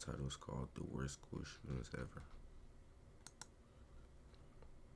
title is called The Worst School Shootings Ever.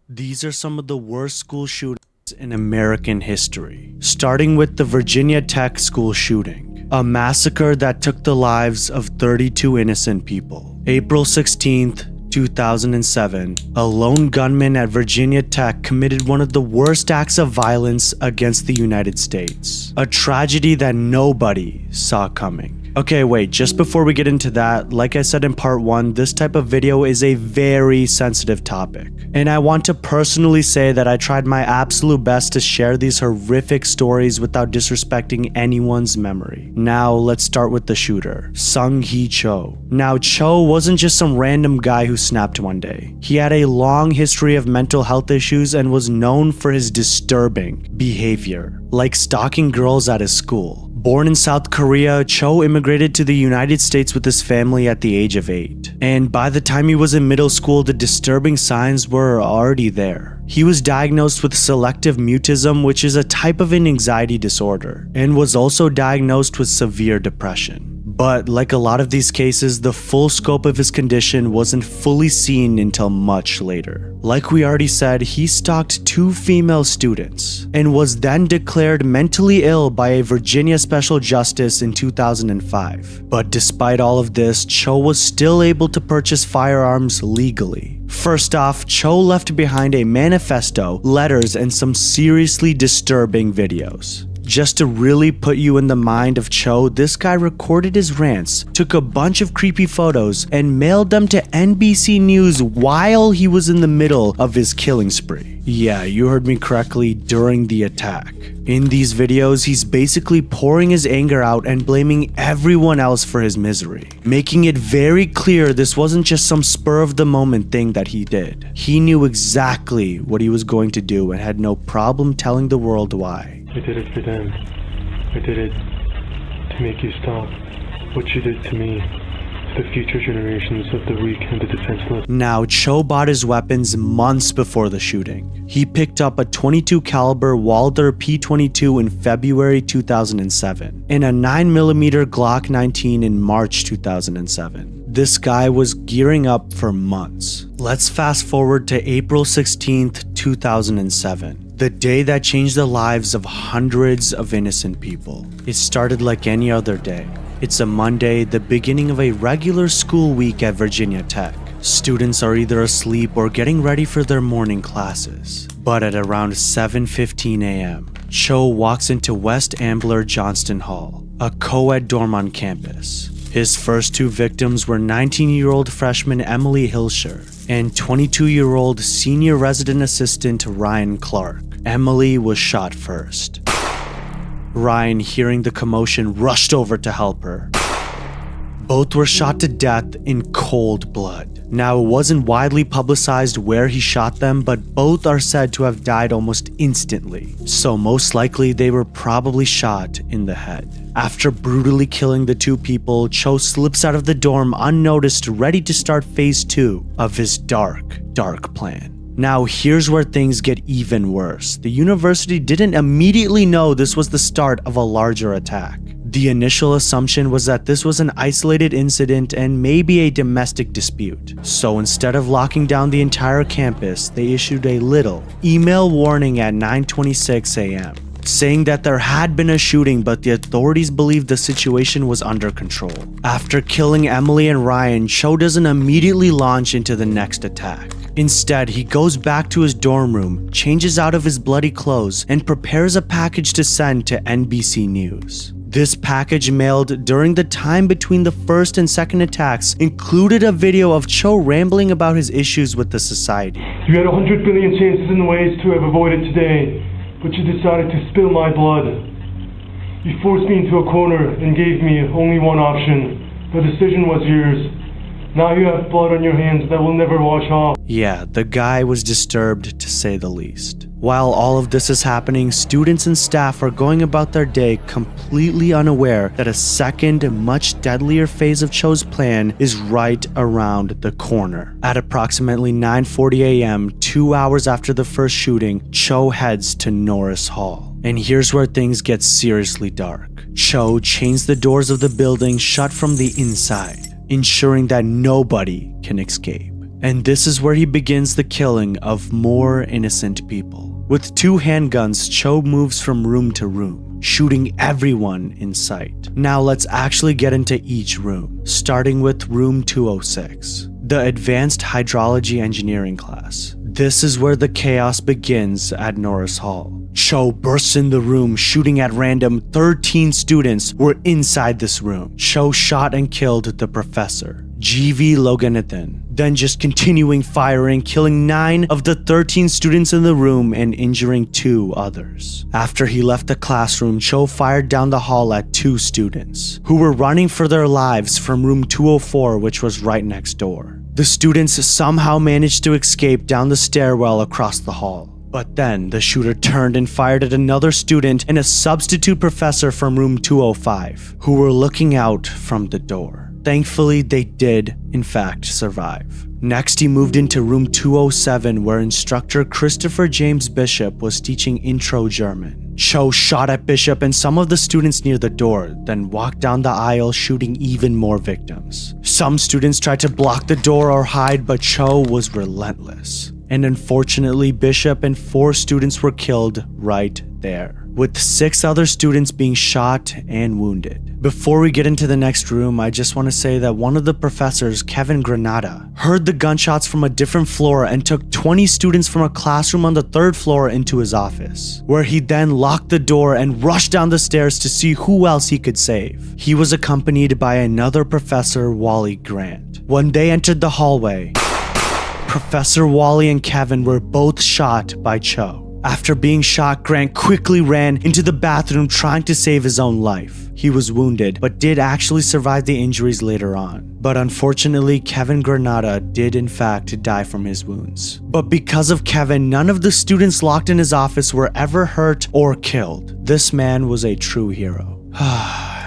These are some of the worst school shootings in American history, starting with the Virginia Tech school shooting, a massacre that took the lives of 32 innocent people. April 16th, 2007, a lone gunman at Virginia Tech committed one of the worst acts of violence against the United States, a tragedy that nobody saw coming. Okay, wait, just before we get into that, like I said in part 1, this type of video is a very sensitive topic. And I want to personally say that I tried my absolute best to share these horrific stories without disrespecting anyone's memory. Now, let's start with the shooter, Sung-Hee Cho. Now, Cho wasn't just some random guy who snapped one day. He had a long history of mental health issues and was known for his disturbing behavior, like stalking girls at his school. Born in South Korea, Cho immigrated to the United States with his family at the age of 8. And by the time he was in middle school, the disturbing signs were already there. He was diagnosed with selective mutism, which is a type of an anxiety disorder, and was also diagnosed with severe depression. But like a lot of these cases, the full scope of his condition wasn't fully seen until much later. Like we already said, he stalked 2 female students and was then declared mentally ill by a Virginia special justice in 2005. But despite all of this, Cho was still able to purchase firearms legally. First off, Cho left behind a manifesto, letters, and some seriously disturbing videos. Just to really put you in the mind of Cho, this guy recorded his rants, took a bunch of creepy photos, and mailed them to NBC News while he was in the middle of his killing spree. Yeah, you heard me correctly, during the attack. In these videos, he's basically pouring his anger out and blaming everyone else for his misery, making it very clear this wasn't just some spur-of-the-moment thing that he did. He knew exactly what he was going to do and had no problem telling the world why. I did it for them. I did it to make you stop what you did to me, to the future generations of the weak and the defenseless. Now, Cho bought his weapons months before the shooting. He picked up a .22 caliber Walther P22 in February 2007 and a 9mm Glock 19 in March 2007. This guy was gearing up for months. Let's fast forward to April 16th, 2007. The day that changed the lives of hundreds of innocent people. It started like any other day. It's a Monday, the beginning of a regular school week at Virginia Tech. Students are either asleep or getting ready for their morning classes. But at around 7:15 a.m., Cho walks into West Ambler Johnston Hall, a co-ed dorm on campus. His first 2 victims were 19-year-old freshman Emily Hilscher and 22-year-old senior resident assistant Ryan Clark. Emily was shot first. Ryan, hearing the commotion, rushed over to help her. Both were shot to death in cold blood. Now, it wasn't widely publicized where he shot them, but both are said to have died almost instantly. So most likely they were probably shot in the head. After brutally killing the 2 people, Cho slips out of the dorm unnoticed, ready to start phase 2 of his dark plan. Now, here's where things get even worse. The university didn't immediately know this was the start of a larger attack. The initial assumption was that this was an isolated incident and maybe a domestic dispute. So instead of locking down the entire campus, they issued a little email warning at 9:26 a.m. saying that there had been a shooting, but the authorities believed the situation was under control. After killing Emily and Ryan, Cho doesn't immediately launch into the next attack. Instead, he goes back to his dorm room, changes out of his bloody clothes, and prepares a package to send to NBC News. This package, mailed during the time between the first and second attacks, included a video of Cho rambling about his issues with the society. You had 100 billion chances and ways to have avoided today, but you decided to spill my blood. You forced me into a corner and gave me only one option. The decision was yours. Now you have blood on your hands that will never wash off. Yeah, the guy was disturbed to say the least. While all of this is happening, students and staff are going about their day completely unaware that a second, much deadlier phase of Cho's plan is right around the corner. At approximately 9:40 a.m., 2 hours after the first shooting, Cho heads to Norris Hall. And here's where things get seriously dark. Cho chains the doors of the building shut from the inside. ensuring that nobody can escape. And this is where he begins the killing of more innocent people. With 2 handguns, Cho moves from room to room, shooting everyone in sight. Now let's actually get into each room, starting with room 206, the Advanced Hydrology Engineering class. This is where the chaos begins at Norris Hall. Cho bursts in the room, shooting at random. 13 students were inside this room. Cho shot and killed the professor, G.V. Loganathan, then just continuing firing, killing 9 of the 13 students in the room and injuring 2 others. After he left the classroom, Cho fired down the hall at 2 students, who were running for their lives from room 204, which was right next door. The students somehow managed to escape down the stairwell across the hall. But then the shooter turned and fired at another student and a substitute professor from room 205, who were looking out from the door. Thankfully, they did, in fact, survive. Next, he moved into room 207, where instructor Christopher James Bishop was teaching Intro German. Cho shot at Bishop and some of the students near the door, then walked down the aisle shooting even more victims. Some students tried to block the door or hide, but Cho was relentless. And unfortunately, Bishop and 4 students were killed right there, with 6 other students being shot and wounded. Before we get into the next room, I just want to say that one of the professors, Kevin Granada, heard the gunshots from a different floor and took 20 students from a classroom on the 3rd floor into his office, where he then locked the door and rushed down the stairs to see who else he could save. He was accompanied by another professor, Wally Grant. When they entered the hallway, Professor Wally and Kevin were both shot by Cho. After being shot, Grant quickly ran into the bathroom trying to save his own life. He was wounded, but did actually survive the injuries later on. But unfortunately, Kevin Granada did in fact die from his wounds. But because of Kevin, none of the students locked in his office were ever hurt or killed. This man was a true hero.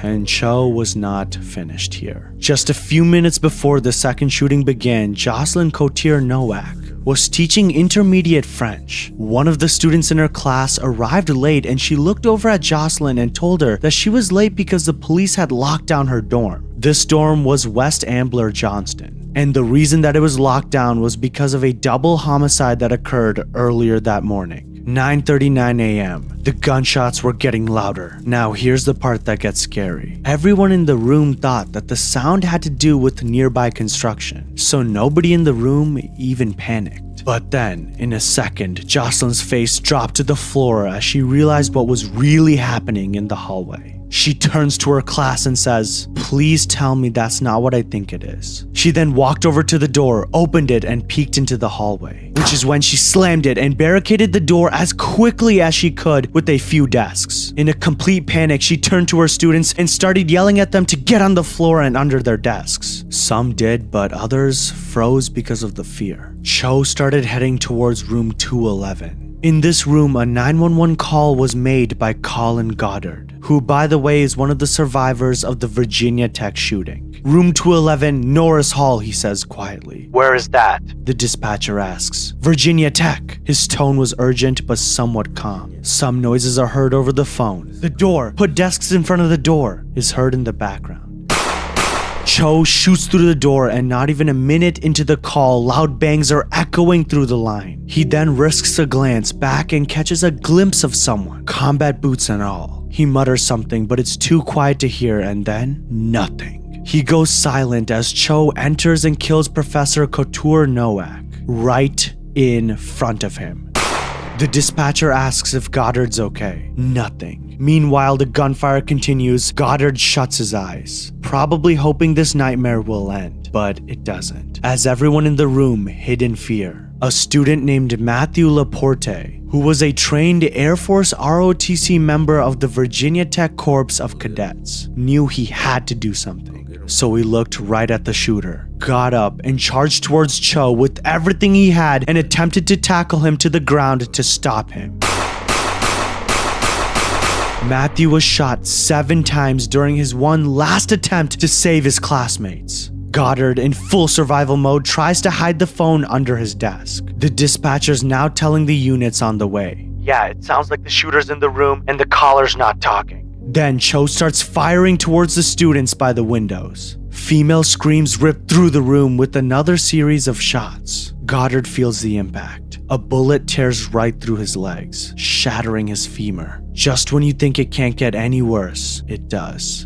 And Cho was not finished here. Just a few minutes before the second shooting began, Jocelyn Cotier Nowak was teaching intermediate French. One of the students in her class arrived late and she looked over at Jocelyn and told her that she was late because the police had locked down her dorm. This dorm was West Ambler Johnston, and the reason that it was locked down was because of a double homicide that occurred earlier that morning. 9:39 a.m. The gunshots were getting louder. Now here's the part that gets scary. Everyone in the room thought that the sound had to do with nearby construction, so nobody in the room even panicked. But then, in a second, Jocelyn's face dropped to the floor as she realized what was really happening in the hallway. She turns to her class and says, "Please tell me that's not what I think it is." She then walked over to the door, opened it, and peeked into the hallway, which is when she slammed it and barricaded the door as quickly as she could with a few desks. In a complete panic, she turned to her students and started yelling at them to get on the floor and under their desks. Some did, but others froze because of the fear. Cho started heading towards room 211. In this room, a 911 call was made by Colin Goddard, who, by the way, is one of the survivors of the Virginia Tech shooting. "Room 211, Norris Hall," he says quietly. "Where is that?" the dispatcher asks. "Virginia Tech." His tone was urgent but somewhat calm. Some noises are heard over the phone. "The door, put desks in front of the door," is heard in the background. Cho shoots through the door, and not even a minute into the call, loud bangs are echoing through the line. He then risks a glance back and catches a glimpse of someone, combat boots and all. He mutters something, but it's too quiet to hear, and then nothing. He goes silent as Cho enters and kills Professor Couture Nowak right in front of him. The dispatcher asks if Goddard's okay. Nothing. Meanwhile, the gunfire continues. Goddard shuts his eyes, probably hoping this nightmare will end, but it doesn't, as everyone in the room hid in fear. A student named Matthew Laporte, who was a trained Air Force ROTC member of the Virginia Tech Corps of Cadets, knew he had to do something. So he looked right at the shooter, got up, and charged towards Cho with everything he had and attempted to tackle him to the ground to stop him. Matthew was shot 7 times during his one last attempt to save his classmates. Goddard, in full survival mode, tries to hide the phone under his desk. The dispatcher's now telling the units on the way, "Yeah, it sounds like the shooter's in the room and the caller's not talking." Then Cho starts firing towards the students by the windows. Female screams rip through the room with another series of shots. Goddard feels the impact. A bullet tears right through his legs, shattering his femur. Just when you think it can't get any worse, it does.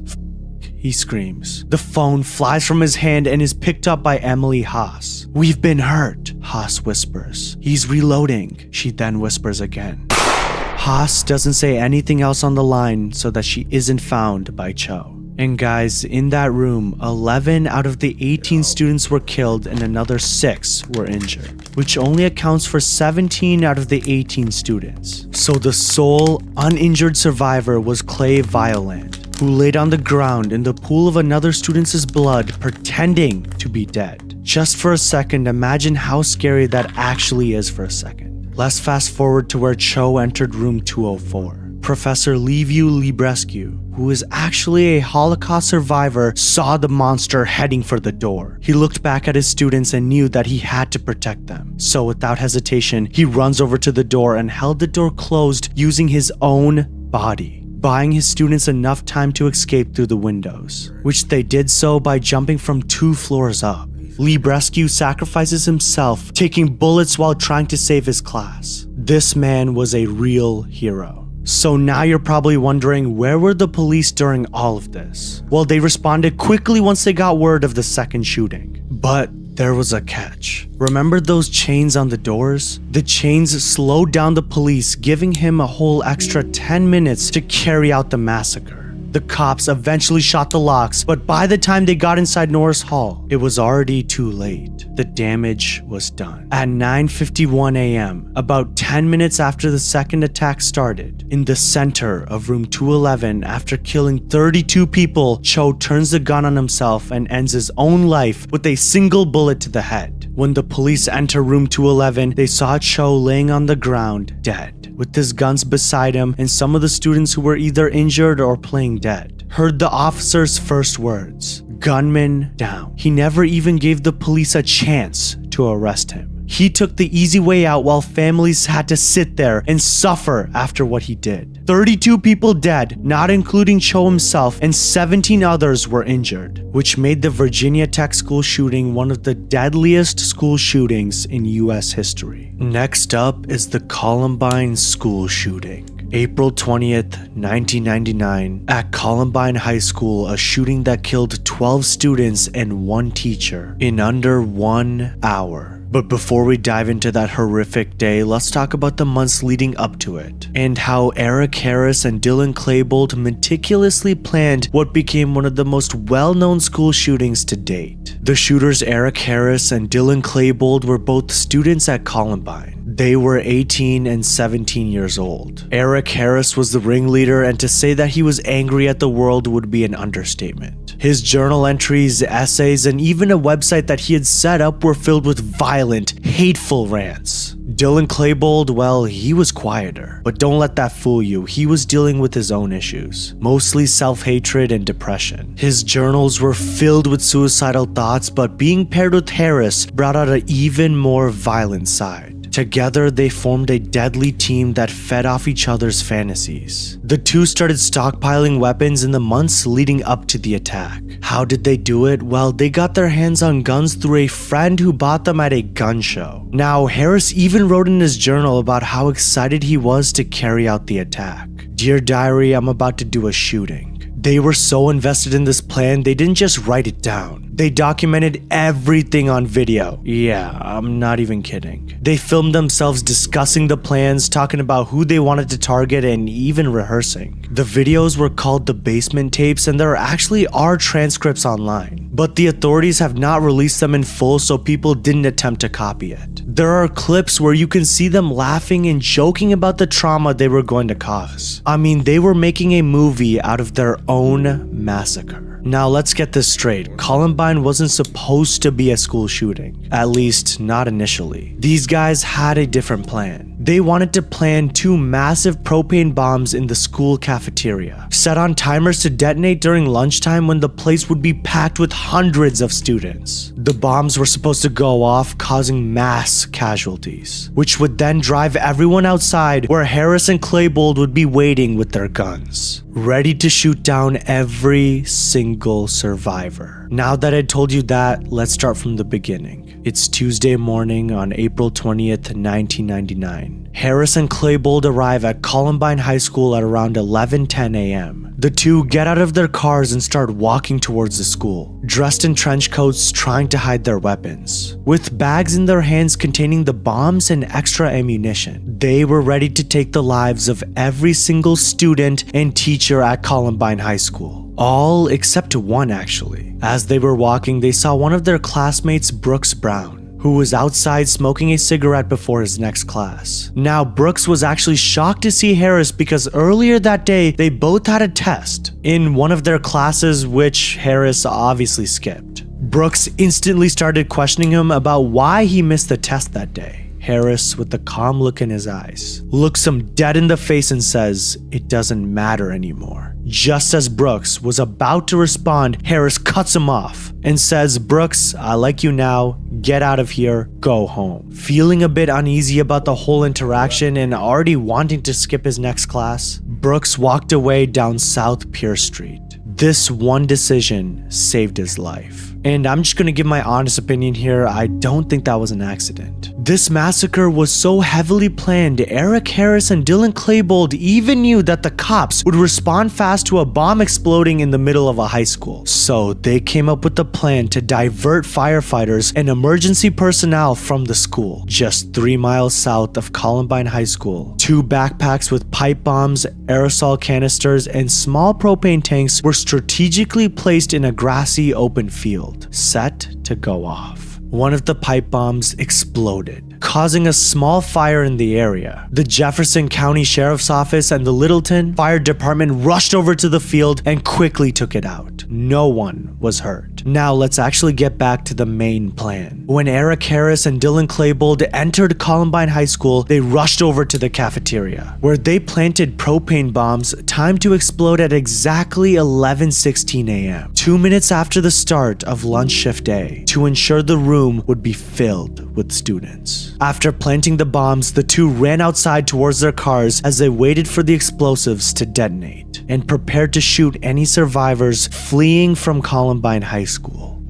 He screams. The phone flies from his hand and is picked up by Emily Haas. "We've been hurt," Haas whispers. "He's reloading," she then whispers again. Haas doesn't say anything else on the line so that she isn't found by Cho. And guys, in that room, 11 out of the 18 students were killed and another 6 were injured, which only accounts for 17 out of the 18 students. So the sole uninjured survivor was Clay Violand, who laid on the ground in the pool of another student's blood pretending to be dead. Just for a second, imagine how scary that actually is for a second. Let's fast forward to where Cho entered room 204. Professor Liviu Librescu, who is actually a Holocaust survivor, saw the monster heading for the door. He looked back at his students and knew that he had to protect them. So without hesitation, he runs over to the door and held the door closed using his own body, buying his students enough time to escape through the windows, which they did so by jumping from 2 floors up. Librescu sacrifices himself, taking bullets while trying to save his class. This man was a real hero. So now you're probably wondering, where were the police during all of this? Well, they responded quickly once they got word of the second shooting. But there was a catch. Remember those chains on the doors? The chains slowed down the police, giving him a whole extra 10 minutes to carry out the massacre. The cops eventually shot the locks, but by the time they got inside Norris Hall, it was already too late. The damage was done. At 9:51 a.m., about 10 minutes after the second attack started, in the center of room 211, after killing 32 people, Cho turns the gun on himself and ends his own life with a single bullet to the head. When the police enter room 211, they saw Cho laying on the ground, dead, with his guns beside him, and some of the students who were either injured or playing dead heard the officer's first words: "Gunman down." He never even gave the police a chance to arrest him. He took the easy way out while families had to sit there and suffer after what he did. 32 people dead, not including Cho himself, and 17 others were injured, which made the Virginia Tech school shooting one of the deadliest school shootings in US history. Next up is the Columbine school shooting. April 20th, 1999, at Columbine High School, a shooting that killed 12 students and 1 teacher in under 1 hour. But before we dive into that horrific day, let's talk about the months leading up to it, and how Eric Harris and Dylan Klebold meticulously planned what became one of the most well-known school shootings to date. The shooters Eric Harris and Dylan Klebold were both students at Columbine. They were 18 and 17 years old. Eric Harris was the ringleader, and to say that he was angry at the world would be an understatement. His journal entries, essays, and even a website that he had set up were filled with violent, hateful rants. Dylan Klebold, well, he was quieter. But don't let that fool you, he was dealing with his own issues, mostly self-hatred and depression. His journals were filled with suicidal thoughts, but being paired with Harris brought out an even more violent side. Together, they formed a deadly team that fed off each other's fantasies. The two started stockpiling weapons in the months leading up to the attack. How did they do it? Well, they got their hands on guns through a friend who bought them at a gun show. Now, Harris even wrote in his journal about how excited he was to carry out the attack. "Dear diary, I'm about to do a shooting." They were so invested in this plan, they didn't just write it down. They documented everything on video. Yeah, I'm not even kidding. They filmed themselves discussing the plans, talking about who they wanted to target, and even rehearsing. The videos were called the basement tapes, and there actually are transcripts online. But the authorities have not released them in full, so people didn't attempt to copy it. There are clips where you can see them laughing and joking about the trauma they were going to cause. I mean, they were making a movie out of their own massacre. Now let's get this straight. Columbine wasn't supposed to be a school shooting. At least, not initially. These guys had a different plan. They wanted to plan 2 massive propane bombs in the school cafeteria, set on timers to detonate during lunchtime when the place would be packed with hundreds of students. The bombs were supposed to go off, causing mass casualties, which would then drive everyone outside where Harris and Klebold would be waiting with their guns. ready to shoot down every single survivor. Now that I told you that, let's start from the beginning. It's Tuesday morning on April 20th, 1999. Harris and Klebold arrive at Columbine High School at around 11:10 a.m. The two get out of their cars and start walking towards the school, dressed in trench coats, trying to hide their weapons. With bags in their hands containing the bombs and extra ammunition, they were ready to take the lives of every single student and teacher at Columbine High School. All except one, actually. As they were walking, they saw one of their classmates, Brooks Brown, who was outside smoking a cigarette before his next class. Now, Brooks was actually shocked to see Harris because earlier that day, they both had a test in one of their classes, which Harris obviously skipped. Brooks instantly started questioning him about why he missed the test that day. Harris, with a calm look in his eyes, looks him dead in the face and says, "It doesn't matter anymore." Just as Brooks was about to respond, Harris cuts him off and says, "Brooks, I like you now. Get out of here. Go home." Feeling a bit uneasy about the whole interaction and already wanting to skip his next class, Brooks walked away down South Pierce Street. This one decision saved his life. And I'm just gonna give my honest opinion here, I don't think that was an accident. This massacre was so heavily planned, Eric Harris and Dylan Klebold even knew that the cops would respond fast to a bomb exploding in the middle of a high school. So they came up with a plan to divert firefighters and emergency personnel from the school. Just 3 miles south of Columbine High School, 2 backpacks with pipe bombs, aerosol canisters, and small propane tanks were strategically placed in a grassy open field, set to go off. One of the pipe bombs exploded, causing a small fire in the area. The Jefferson County Sheriff's Office and the Littleton Fire Department rushed over to the field and quickly took it out. No one was hurt. Now let's actually get back to the main plan. When Eric Harris and Dylan Klebold entered Columbine High School, they rushed over to the cafeteria, where they planted propane bombs timed to explode at exactly 11:16 a.m., 2 minutes after the start of lunch shift day, to ensure the room would be filled with students. After planting the bombs, the two ran outside towards their cars as they waited for the explosives to detonate and prepared to shoot any survivors fleeing from Columbine High School.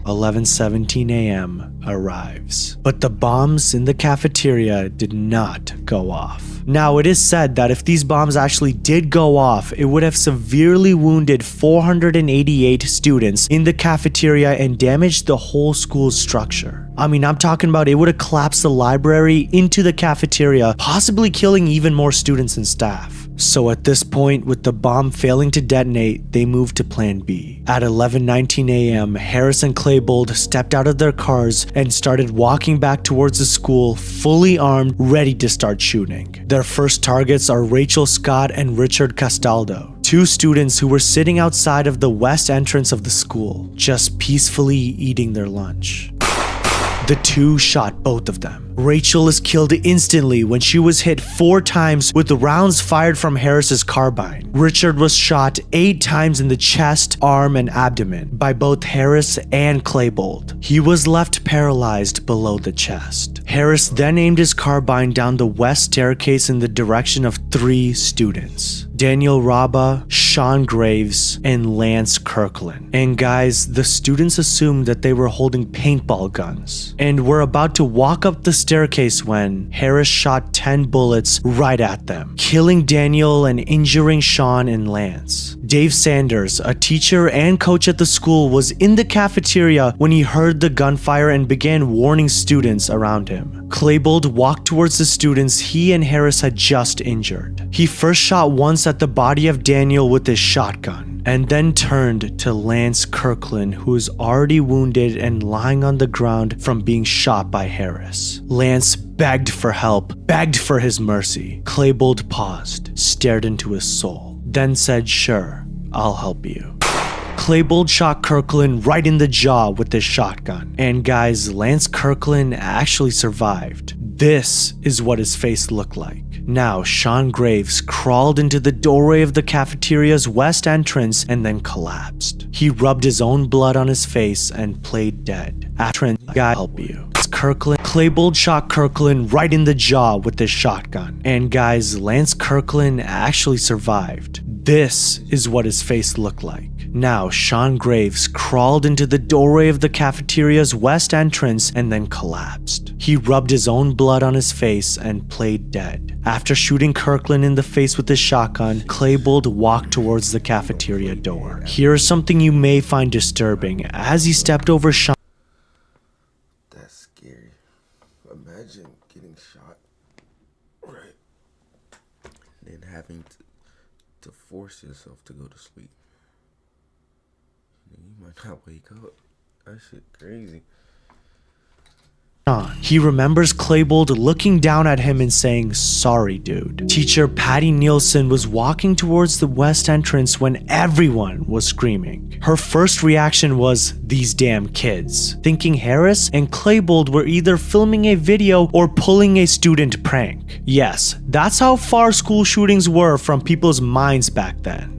11:17 a.m. arrives, but the bombs in the cafeteria did not go off. Now, it is said that if these bombs actually did go off, it would have severely wounded 488 students in the cafeteria and damaged the whole school's structure. I mean, I'm talking about it would have collapsed the library into the cafeteria, possibly killing even more students and staff. So at this point, with the bomb failing to detonate, they moved to plan B. At 11:19 a.m., Harris and Klebold stepped out of their cars and started walking back towards the school, fully armed, ready to start shooting. Their first targets are Rachel Scott and Richard Castaldo, 2 students who were sitting outside of the west entrance of the school, just peacefully eating their lunch. The two shot both of them. Rachel is killed instantly when she was hit 4 times with rounds fired from Harris's carbine. Richard was shot 8 times in the chest, arm, and abdomen by both Harris and Klebold. He was left paralyzed below the chest. Harris then aimed his carbine down the west staircase in the direction of 3 students: Daniel Raba, Sean Graves, and Lance Kirkland. And guys, the students assumed that they were holding paintball guns and were about to walk up the staircase when Harris shot 10 bullets right at them, killing Daniel and injuring Sean and Lance. Dave Sanders, a teacher and coach at the school, was in the cafeteria when he heard the gunfire and began warning students around him. Klebold walked towards the students he and Harris had just injured. He first shot once at the body of Daniel with his shotgun, and then turned to Lance Kirkland, who was already wounded and lying on the ground from being shot by Harris. Lance begged for help, begged for his mercy. Klebold paused, stared into his soul, then said, "Sure, I'll help you." Klebold shot Kirkland right in the jaw with his shotgun. And guys, Lance Kirkland actually survived. This is what his face looked like. Now, Sean Graves crawled into the doorway of the cafeteria's west entrance and then collapsed. He rubbed his own blood on his face and played dead. After guy help you. Kirkland, Klebold shot Kirkland right in the jaw with his shotgun. And guys, Lance Kirkland actually survived. This is what his face looked like. Now, Sean Graves crawled into the doorway of the cafeteria's west entrance and then collapsed. He rubbed his own blood on his face and played dead. After shooting Kirkland in the face with his shotgun, Klebold walked towards the cafeteria door. Here's something you may find disturbing. As he stepped over Sean, That's scary. Imagine getting shot, right? And then having to force yourself to go to sleep. You might not wake up. That shit crazy. he remembers Klebold looking down at him and saying, "Sorry, dude." Teacher Patty Nielsen was walking towards the west entrance when everyone was screaming. Her first reaction was, "These damn kids," thinking Harris and Klebold were either filming a video or pulling a student prank. Yes, that's how far school shootings were from people's minds back then.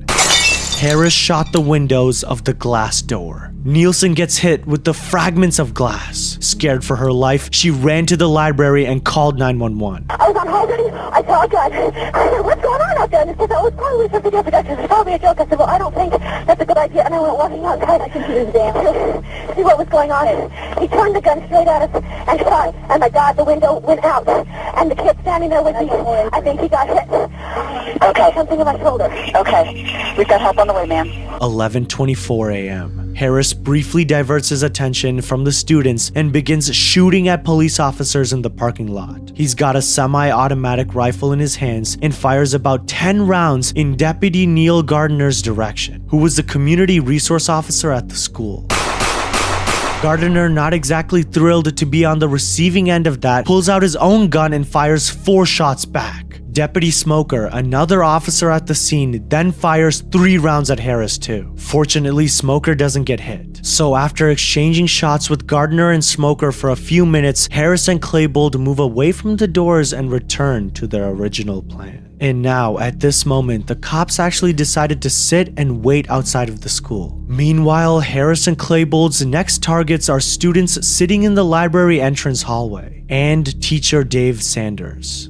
Harris shot the windows of the glass door. Nielsen gets hit with the fragments of glass. Scared for her life, she ran to the library and called 911. I was on Haggerty. I saw a gun. I said, "What's going on out there?" And it said, "Oh, it's probably some video production. It's probably a joke." I said, "Well, I don't think that's a good idea." And I went walking outside. I could see what was going on. He turned the gun straight at us and shot. And my God, the window went out. And the kid standing there with me, I think he got hit. Okay. Something in my shoulder. Okay. We've got help on the way, ma'am. 11:24 a.m. Harris briefly diverts his attention from the students and begins shooting at police officers in the parking lot. He's got a semi-automatic rifle in his hands and fires about 10 rounds in Deputy Neil Gardner's direction, who was the community resource officer at the school. Gardner, not exactly thrilled to be on the receiving end of that, pulls out his own gun and fires 4 shots back. Deputy Smoker, another officer at the scene, then fires 3 rounds at Harris too. Fortunately, Smoker doesn't get hit. So after exchanging shots with Gardner and Smoker for a few minutes, Harris and Klebold move away from the doors and return to their original plan. And now, at this moment, the cops actually decided to sit and wait outside of the school. Meanwhile, Harris and Klebold's next targets are students sitting in the library entrance hallway and teacher Dave Sanders.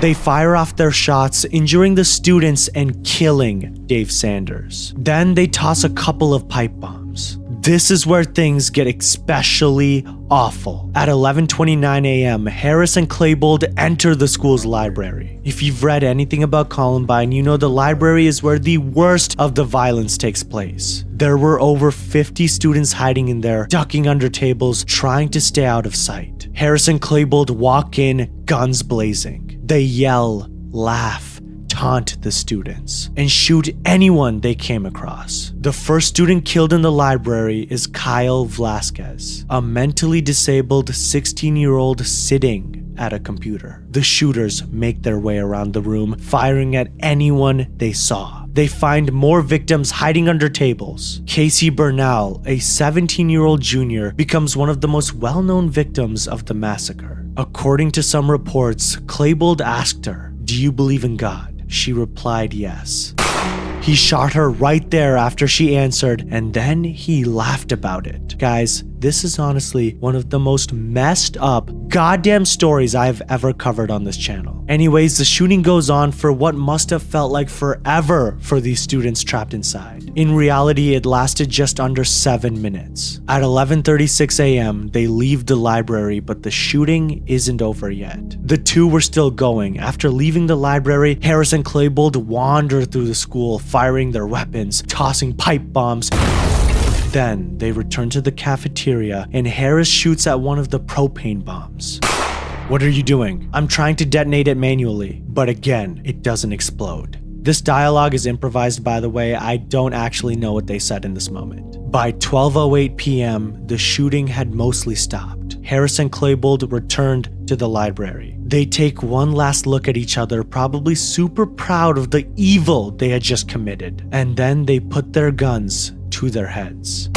They fire off their shots, injuring the students and killing Dave Sanders. Then they toss a couple of pipe bombs. This is where things get especially awful. At 11:29 a.m., Harris and Klebold enter the school's library. If you've read anything about Columbine, you know the library is where the worst of the violence takes place. There were over 50 students hiding in there, ducking under tables, trying to stay out of sight. Harris and Klebold walk in, guns blazing. They yell, laugh, taunt the students, and shoot anyone they came across. The first student killed in the library is Kyle Velasquez, a mentally disabled 16-year-old sitting at a computer. The shooters make their way around the room, firing at anyone they saw. They find more victims hiding under tables. Casey Bernal, a 17-year-old junior, becomes one of the most well-known victims of the massacre. According to some reports, Klebold asked her, "Do you believe in God?" She replied yes. He shot her right there after she answered, and then he laughed about it. Guys, this is honestly one of the most messed up goddamn stories I've ever covered on this channel. Anyways, the shooting goes on for what must have felt like forever for these students trapped inside. In reality, it lasted just under 7 minutes. At 11:36 a.m., they leave the library, but the shooting isn't over yet. The two were still going. After leaving the library, Harris and Klebold wander through the school, firing their weapons, tossing pipe bombs. Then they return to the cafeteria and Harris shoots at one of the propane bombs. "What are you doing?" "I'm trying to detonate it manually." But again, it doesn't explode. This dialogue is improvised, by the way. I don't actually know what they said in this moment. By 12:08 p.m., the shooting had mostly stopped. Harris and Klebold returned to the library. They take one last look at each other, probably super proud of the evil they had just committed. And then they put their guns to their heads.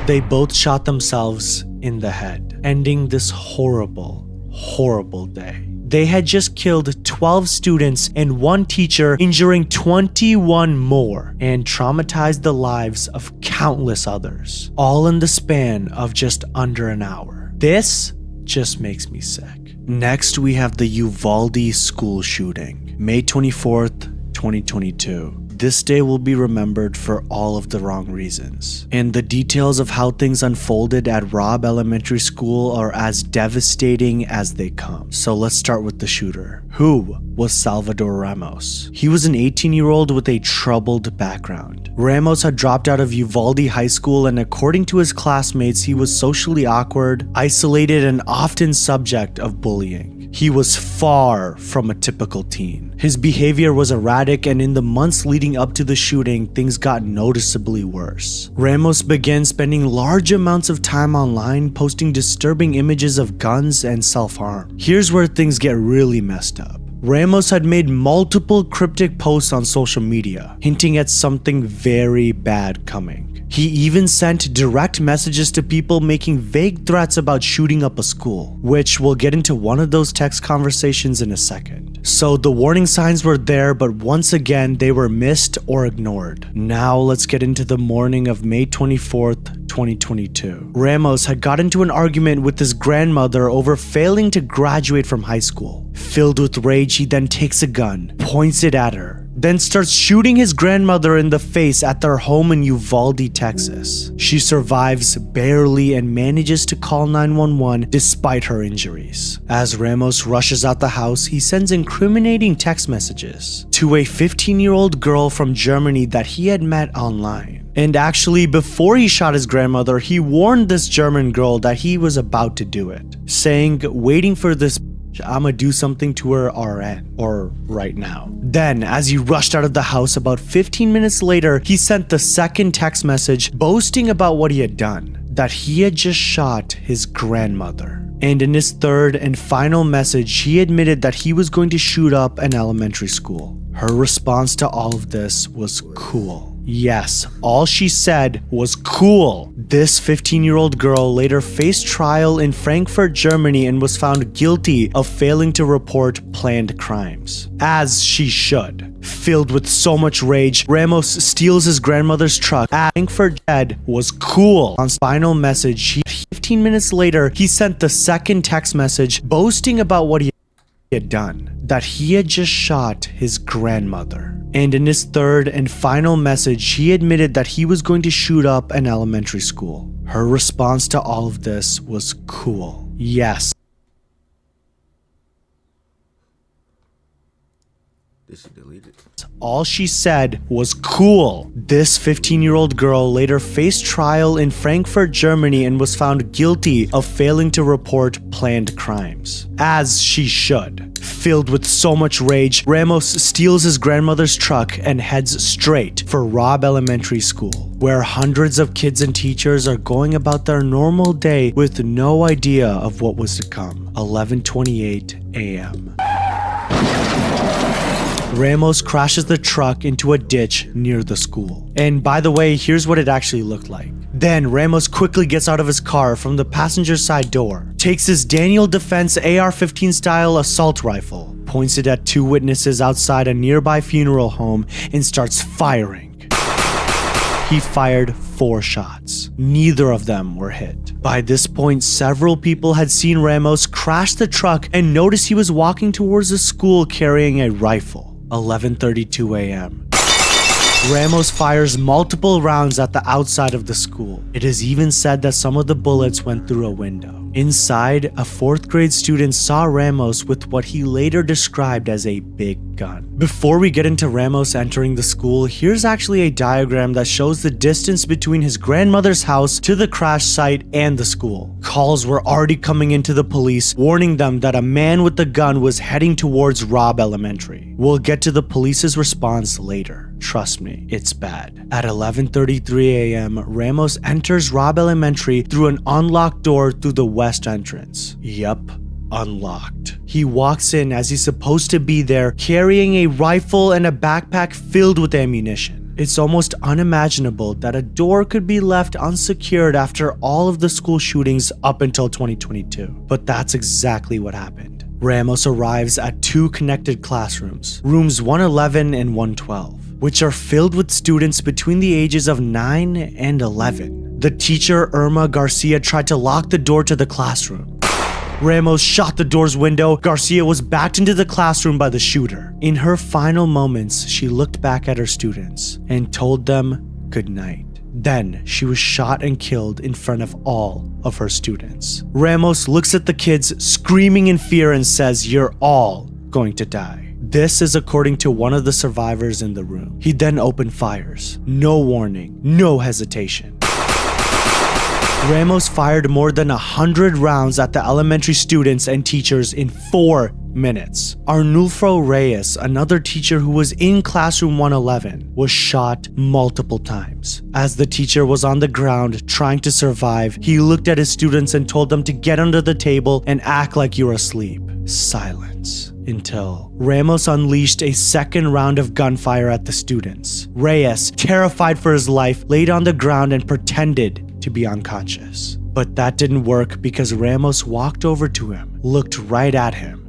They both shot themselves in the head, ending this horrible, horrible day. They had just killed 12 students and 1 teacher, injuring 21 more, and traumatized the lives of countless others, all in the span of just under an hour. This just makes me sick. Next, we have the Uvalde school shooting, May 24th, 2022. This day will be remembered for all of the wrong reasons. And the details of how things unfolded at Robb Elementary School are as devastating as they come. So let's start with the shooter. Who was Salvador Ramos? He was an 18-year-old with a troubled background. Ramos had dropped out of Uvalde High School, and according to his classmates, he was socially awkward, isolated, and often subject of bullying. He was far from a typical teen. His behavior was erratic, and in the months leading up to the shooting, things got noticeably worse. Ramos began spending large amounts of time online, posting disturbing images of guns and self-harm. Here's where things get really messed up. Ramos had made multiple cryptic posts on social media, hinting at something very bad coming. He even sent direct messages to people making vague threats about shooting up a school, which we'll get into one of those text conversations in a second. So the warning signs were there, but once again, they were missed or ignored. Now let's get into the morning of May 24th, 2022. Ramos had got into an argument with his grandmother over failing to graduate from high school. Filled with rage, he then takes a gun, points it at her, then starts shooting his grandmother in the face at their home in Uvalde, Texas. She survives barely and manages to call 911 despite her injuries. As Ramos rushes out the house, he sends incriminating text messages to a 15-year-old girl from Germany that he had met online. And actually, before he shot his grandmother, he warned this German girl that he was about to do it, saying, "Waiting for this, I'ma do something to her RN, or right now." Then, as he rushed out of the house about 15 minutes later, he sent the second text message boasting about what he had done, that he had just shot his grandmother. And in his third and final message, he admitted that he was going to shoot up an elementary school. Her response to all of this was cool. Yes, all she said was cool. This 15-year-old girl later faced trial in Frankfurt, Germany, and was found guilty of failing to report planned crimes. As she should. Filled with so much rage, Ramos steals his grandmother's truck at Frankfurt. Dead was cool. On his final message, 15 minutes later, he sent the second text message boasting about what he had done, that he had just shot his grandmother. And in his third and final message, he admitted that he was going to shoot up an elementary school. Her response to all of this was cool. Yes. Did she delete it? All she said was cool. This 15-year-old girl later faced trial in Frankfurt, Germany, and was found guilty of failing to report planned crimes. As she should. Filled with so much rage, Ramos steals his grandmother's truck and heads straight for Robb Elementary School, where hundreds of kids and teachers are going about their normal day with no idea of what was to come. 11:28 a.m. Ramos crashes the truck into a ditch near the school. And by the way, here's what it actually looked like. Then Ramos quickly gets out of his car from the passenger side door, takes his Daniel Defense AR-15 style assault rifle, points it at two witnesses outside a nearby funeral home, and starts firing. He fired 4 shots. Neither of them were hit. By this point, several people had seen Ramos crash the truck and noticed he was walking towards the school carrying a rifle. 11:32 a.m. Ramos fires multiple rounds at the outside of the school. It is even said that some of the bullets went through a window. Inside, a 4th grade student saw Ramos with what he later described as a big gun. Before we get into Ramos entering the school, here's actually a diagram that shows the distance between his grandmother's house to the crash site and the school. Calls were already coming into the police, warning them that a man with a gun was heading towards Robb Elementary. We'll get to the police's response later. Trust me, it's bad. At 11:33 a.m., Ramos enters Robb Elementary through an unlocked door through the west entrance. Yup, unlocked. He walks in as he's supposed to be there, carrying a rifle and a backpack filled with ammunition. It's almost unimaginable that a door could be left unsecured after all of the school shootings up until 2022. But that's exactly what happened. Ramos arrives at 2 connected classrooms, rooms 111 and 112, which are filled with students between the ages of 9 and 11. The teacher, Irma Garcia, tried to lock the door to the classroom. Ramos shot the door's window. Garcia was backed into the classroom by the shooter. In her final moments, she looked back at her students and told them good night. Then she was shot and killed in front of all of her students. Ramos looks at the kids screaming in fear and says, "You're all going to die." This is according to one of the survivors in the room. He then opened fires. No warning, no hesitation. Ramos fired more than 100 rounds at the elementary students and teachers in 4 minutes. Arnulfo Reyes, another teacher who was in classroom 111, was shot multiple times. As the teacher was on the ground trying to survive, he looked at his students and told them to get under the table and act like you're asleep. Silence. Until Ramos unleashed a second round of gunfire at the students. Reyes, terrified for his life, laid on the ground and pretended to be unconscious. But that didn't work because Ramos walked over to him, looked right at him,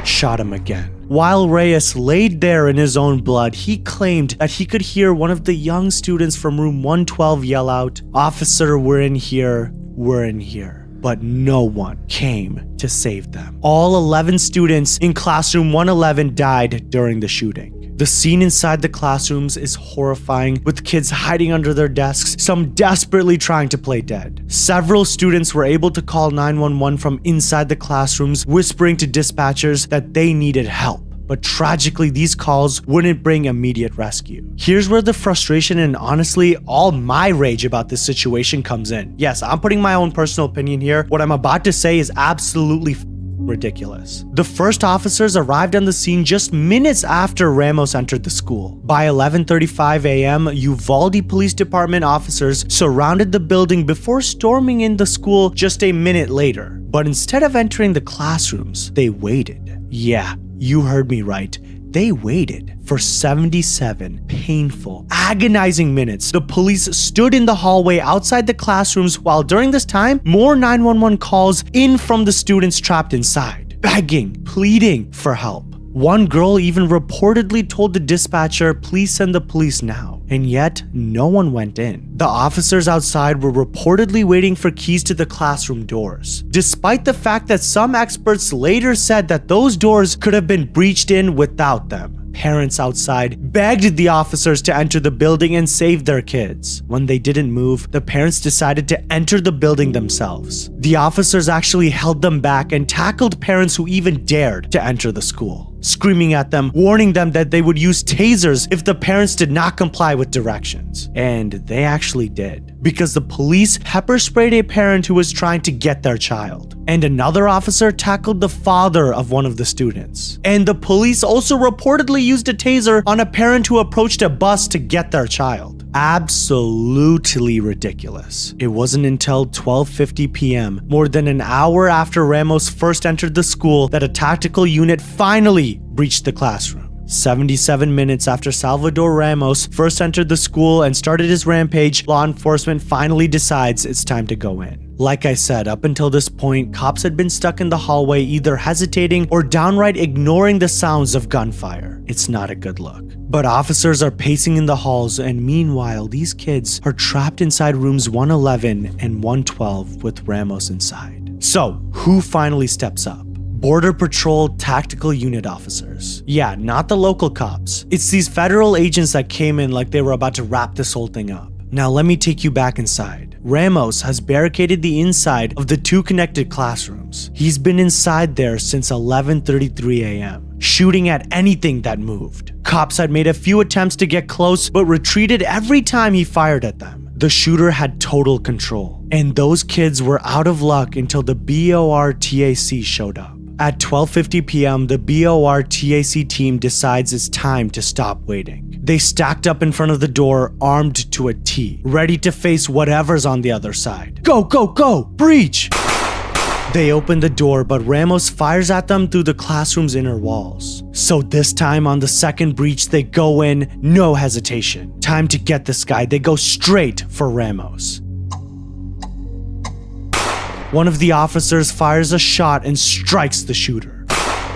shot him again. While Reyes laid there in his own blood, he claimed that he could hear one of the young students from room 112 yell out, "Officer, we're in here, we're in here." But no one came to save them. All 11 students in classroom 111 died during the shooting. The scene inside the classrooms is horrifying, with kids hiding under their desks, some desperately trying to play dead. Several students were able to call 911 from inside the classrooms, whispering to dispatchers that they needed help. But tragically, these calls wouldn't bring immediate rescue. Here's where the frustration and honestly, all my rage about this situation comes in. Yes, I'm putting my own personal opinion here. What I'm about to say is absolutely ridiculous. The first officers arrived on the scene just minutes after Ramos entered the school. By 11:35 a.m., Uvalde Police Department officers surrounded the building before storming in the school just a minute later. But instead of entering the classrooms, they waited. Yeah, you heard me right. They waited for 77 painful, agonizing minutes. The police stood in the hallway outside the classrooms while during this time, more 911 calls in from the students trapped inside, begging, pleading for help. One girl even reportedly told the dispatcher, "Please send the police now." And yet, no one went in. The officers outside were reportedly waiting for keys to the classroom doors, despite the fact that some experts later said that those doors could have been breached in without them. Parents outside begged the officers to enter the building and save their kids. When they didn't move, the parents decided to enter the building themselves. The officers actually held them back and tackled parents who even dared to enter the school, screaming at them, warning them that they would use tasers if the parents did not comply with directions. And they actually did, because the police pepper sprayed a parent who was trying to get their child. And another officer tackled the father of one of the students. And the police also reportedly used a taser on a parent who approached a bus to get their child. Absolutely ridiculous. It wasn't until 12:50 p.m., more than an hour after Ramos first entered the school, that a tactical unit finally breached the classroom. 77 minutes after Salvador Ramos first entered the school and started his rampage, law enforcement finally decides it's time to go in. Like I said, up until this point, cops had been stuck in the hallway, either hesitating or downright ignoring the sounds of gunfire. It's not a good look. But officers are pacing in the halls, and meanwhile, these kids are trapped inside rooms 111 and 112 with Ramos inside. So, who finally steps up? Border Patrol Tactical Unit officers. Yeah, not the local cops. It's these federal agents that came in like they were about to wrap this whole thing up. Now let me take you back inside. Ramos has barricaded the inside of the two connected classrooms. He's been inside there since 11:33 a.m., shooting at anything that moved. Cops had made a few attempts to get close, but retreated every time he fired at them. The shooter had total control, and those kids were out of luck until the BOR-TAC showed up. At 12:50 p.m., the BOR-TAC team decides it's time to stop waiting. They stacked up in front of the door, armed to a T, ready to face whatever's on the other side. Go, go, go! Breach! They open the door, but Ramos fires at them through the classroom's inner walls. So this time on the second breach, they go in, no hesitation. Time to get this guy, they go straight for Ramos. One of the officers fires a shot and strikes the shooter.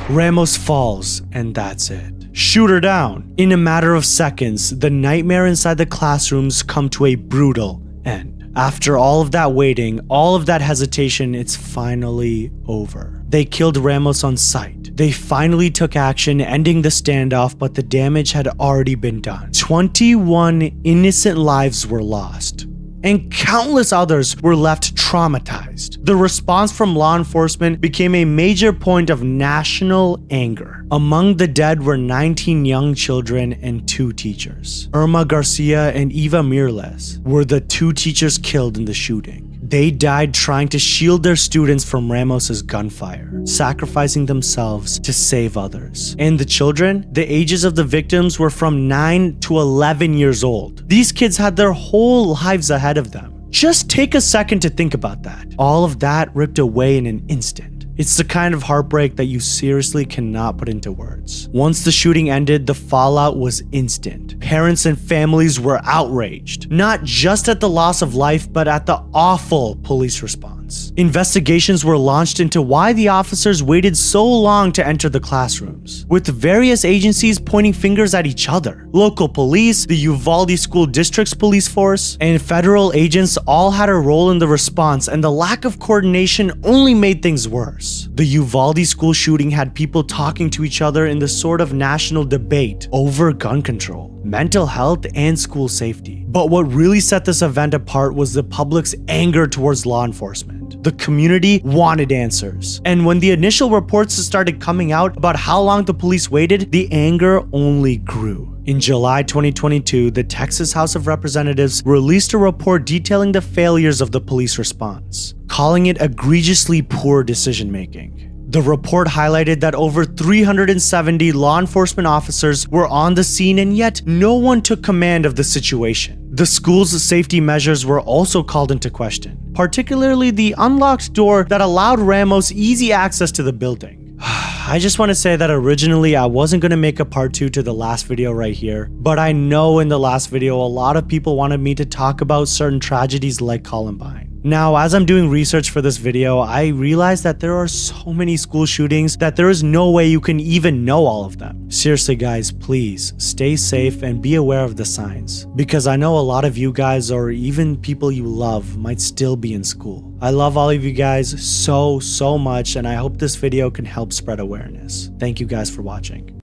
Ramos falls, and that's it. Shooter down. In a matter of seconds, the nightmare inside the classrooms come to a brutal end. After all of that waiting, all of that hesitation, it's finally over. They killed Ramos on sight. They finally took action, ending the standoff, but the damage had already been done. 21 innocent lives were lost, and countless others were left traumatized. The response from law enforcement became a major point of national anger. Among the dead were 19 young children and 2 teachers. Irma Garcia and Eva Mirles were the 2 teachers killed in the shooting. They died trying to shield their students from Ramos's gunfire, sacrificing themselves to save others. And the children, the ages of the victims were from 9 to 11 years old. These kids had their whole lives ahead of them. Just take a second to think about that. All of that ripped away in an instant. It's the kind of heartbreak that you seriously cannot put into words. Once the shooting ended, the fallout was instant. Parents and families were outraged, not just at the loss of life, but at the awful police response. Investigations were launched into why the officers waited so long to enter the classrooms, with various agencies pointing fingers at each other. Local police, the Uvalde School District's police force, and federal agents all had a role in the response, and the lack of coordination only made things worse. The Uvalde school shooting had people talking to each other in the sort of national debate over gun control, mental health, and school safety. But what really set this event apart was the public's anger towards law enforcement. The community wanted answers. And when the initial reports started coming out about how long the police waited, the anger only grew. In July 2022, the Texas House of Representatives released a report detailing the failures of the police response, calling it egregiously poor decision-making. The report highlighted that over 370 law enforcement officers were on the scene, and yet no one took command of the situation. The school's safety measures were also called into question, particularly the unlocked door that allowed Ramos easy access to the building. I just want to say that originally I wasn't going to make a part 2 to the last video right here, but I know in the last video a lot of people wanted me to talk about certain tragedies like Columbine. Now, as I'm doing research for this video, I realized that there are so many school shootings that there is no way you can even know all of them. Seriously guys, please stay safe and be aware of the signs, because I know a lot of you guys, or even people you love, might still be in school. I love all of you guys so much, and I hope this video can help spread awareness. Thank you guys for watching.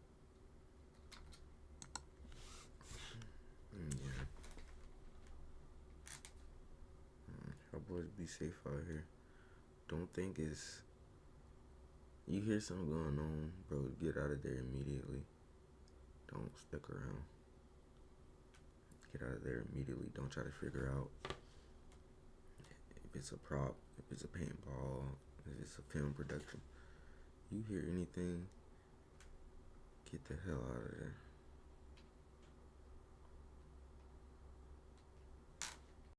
Boys, be safe out here. Don't think it's... You hear something going on, bro, get out of there immediately. Don't stick around. Get out of there immediately. Don't try to figure out if it's a prop, if it's a paintball, if it's a film production. You hear anything, get the hell out of there.